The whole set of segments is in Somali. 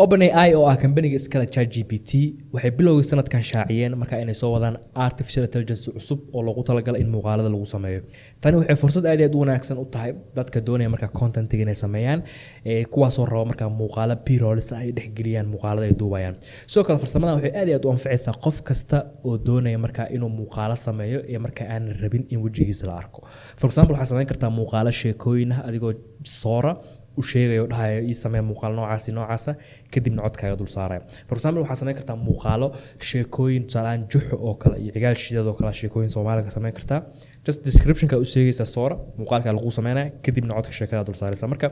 OpenAI oo ah kambaniga iskale ChatGPT waxay bilowgii sanadkan shaaciyeen marka inay soo wadaan artificial intelligence cusub oo loogu talagalay in muuqaalada lagu sameeyo. Tani waxay fursad aad iyo aad u wanaagsan u tahay dadka doonaya marka content inay sameeyaan kuwaas oo raba marka muuqaala B-rolls ay dhexgeliyaan muuqaalada ay duubayaan. Sidoo kale farsamadan waxay aad iyo aad u anfacaysaa qof kasta oo doonaya marka inuu muuqaala sameeyo ee marka aan rabin in wajigiisa la arko. For example, waxaad sameyn kartaa muuqaala sheekooyin ah adigoo soora u sheegayo dhahayo ii samee muuqaal noocaas kadibna codkaaga dul saaraya. For example, waxaad sameyn kartaa muuqaalo sheekooyin tusaalaan juxo oo kale iyo cigaal shidad oo kale sheekooyin Soomaaliga sameyn kartaa. Just description-ka u sheegaysa soora muuqaalka lagu sameynaya kadibna codka sheekada dul saaraysa. Marka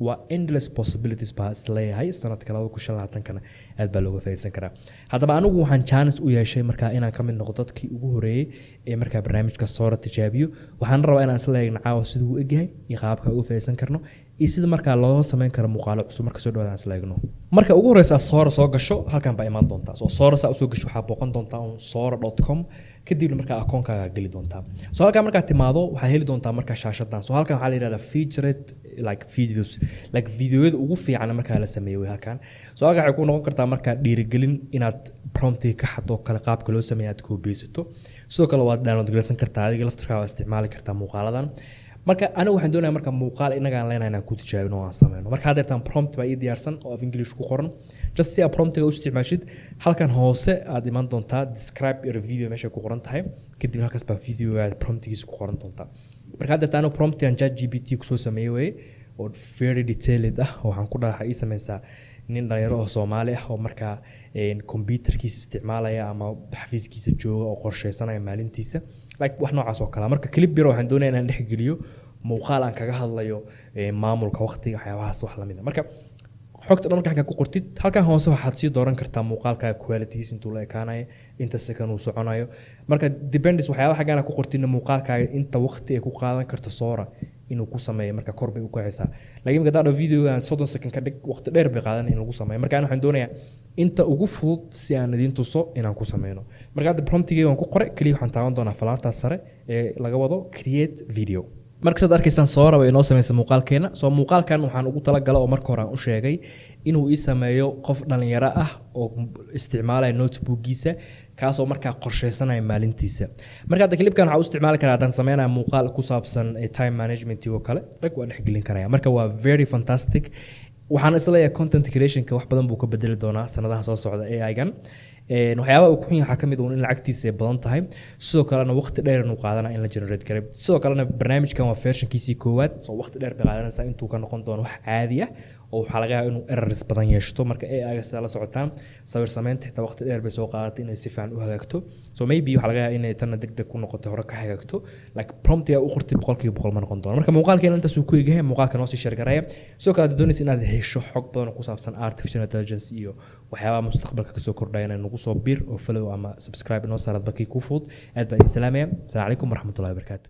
waa endless possibilities baa isleeyahay sanadka 2025 aad baa looga faa'iideysan karaa. Haddaba anigu waxaan chance u yeeshay marka inaan ka mid noqdo dadkii ugu horeeyay ee marka barnaamijka soora tijaabiyo. Waxaan rabaa inaan isla eegno caawa siduu u egyahay iyo qaabka ugu faa'iideysan karno iyo sida marka loo sameyn karo muuqaalo cusub marka soo dhawaadaan isla eegno. Marka ugu horeysa soora soo gasho halkan baa imaan doontaa. Soora soo gasho waxaa booqan doontaa soora.com kadibna marka akoonkaaga gali doontaa. Halkan marka timaado waxaa heli doontaa marka shaashadan. Halkan waxaa la yiraahdaa featured videos videoyada ugu fiican marka la sameeyo halkan. Halkan waxay ku noqon kartaa marka dhiirigelin inaad prompti ka xado kala qaabka loo sameeyo aad ku beesato. Sidoo kale waad download gareysan kartaa adiga laftirkaaga waa isticmaali kartaa muuqaaladan. Marka anigu waxaan doonayaa marka muuqaal inaga aan leenahay inaan ku tijaabino oo aan sameeyno. Marka hadda prompt baa ii diyaarsan oo af English ku qoran. Just si aad promptiga u isticmaashid halkan hoose aad iman doontaa describe your video meesha ku qoran tahay. Kadib halkaas baa videoga promptigiisa ku qoran doontaa. Marka hadda taano prompti aan ChatGPT ku soo sameeyay oo very detailed ah oo waxaan ku dhahay ii sameysaa nin dhalinyaro oo Soomaali ah oo marka computerkiisa isticmaalaya ama xafiiskiisa jooga oo qorsheysanaya maalintiisa wax noocaas oo kale. Marka clip biro waxaan doonayaa inaan dhexgeliyo muuqaal aan kaga hadlayo maamulka waqtiga waxyaabahaas wax la mid ah. Marka xogta dhan marka ku qortid halkan hoose waxaad sii dooran kartaa muuqaalka quality-giisa intuu la ekaanayo inta second uu soconayo. Marka depends waxyaabaha xagana ku qortidna muuqaalkaaga inta waqti ay ku qaadan karto soora inuu ku sameeyo marka kor bay u kacaysaa. Laakiin marka daad video-ga 30 second ka dhig waqti dheer bay qaadan in lagu sameeyo. Marka waxaan doonayaa inta ugu fudud si aan idin tuso inaan ku sameeyno. Marka hadda promptiga waan ku qoray kaliya waxaan taaban doonaa falaarta sare ee laga wado create video. marka saad arkaysaan soo raba inoo sameeyay muuqaalkeena muuqaalkan waxaan ugu talagalay oo marka hore aan u sheegay inuu ii sameeyo qof dhalinyaro ah oo isticmaalaya notebook-giisa kaas oo markaa qorsheysanaya maalintiisa. Marka hadda clipkan waxa uu isticmaali karaa haddaan sameynaa muuqaal ku saabsan time management iyo kale rag waa dhexgelin karaya. Marka waa very fantastic. waxaan isleeyahay content creation-ka wax badan buu ka bedeli doonaa sanadaha soo socda AI-gan. waxyaabaha uu ku xun yahay ka mid ah in lacagtiisa badan tahay sidoo kalena waqti dheer inuu qaadana in la generate garay sidoo kalena barnaamijkan waa version-kiisii koowaad soo waqti dheer bay qaadanaysaa intuu ka noqon doono wax caadi ah oo waxa laga yaabaa inuu errors badan yeesho marka AI-ga sida la socotaan sawir samaynta xitaa waqti dheer bay soo qaadatay inay si fiican u hagaagto so maybe waxa laga yaabaa inay tan degdeg ku noqoto hore ka hagaagto like prompt-ga u qortay 100% ma noqon doono marka muuqaalkeena intaas uu ku eegay muuqaalka noo sii share garaya sidoo kale aad doonaysid inaad hesho xog badan oo ku saabsan artificial intelligence iyo waxyaabaha mustaqbalka ka soo kordhaya inay nagu soo bir oo follow ama subscribe inoo saarad bakii ku fudud aad baan idin salaamaya. Assalaamu calaykum waraxmatullaahi wabarakaatuh.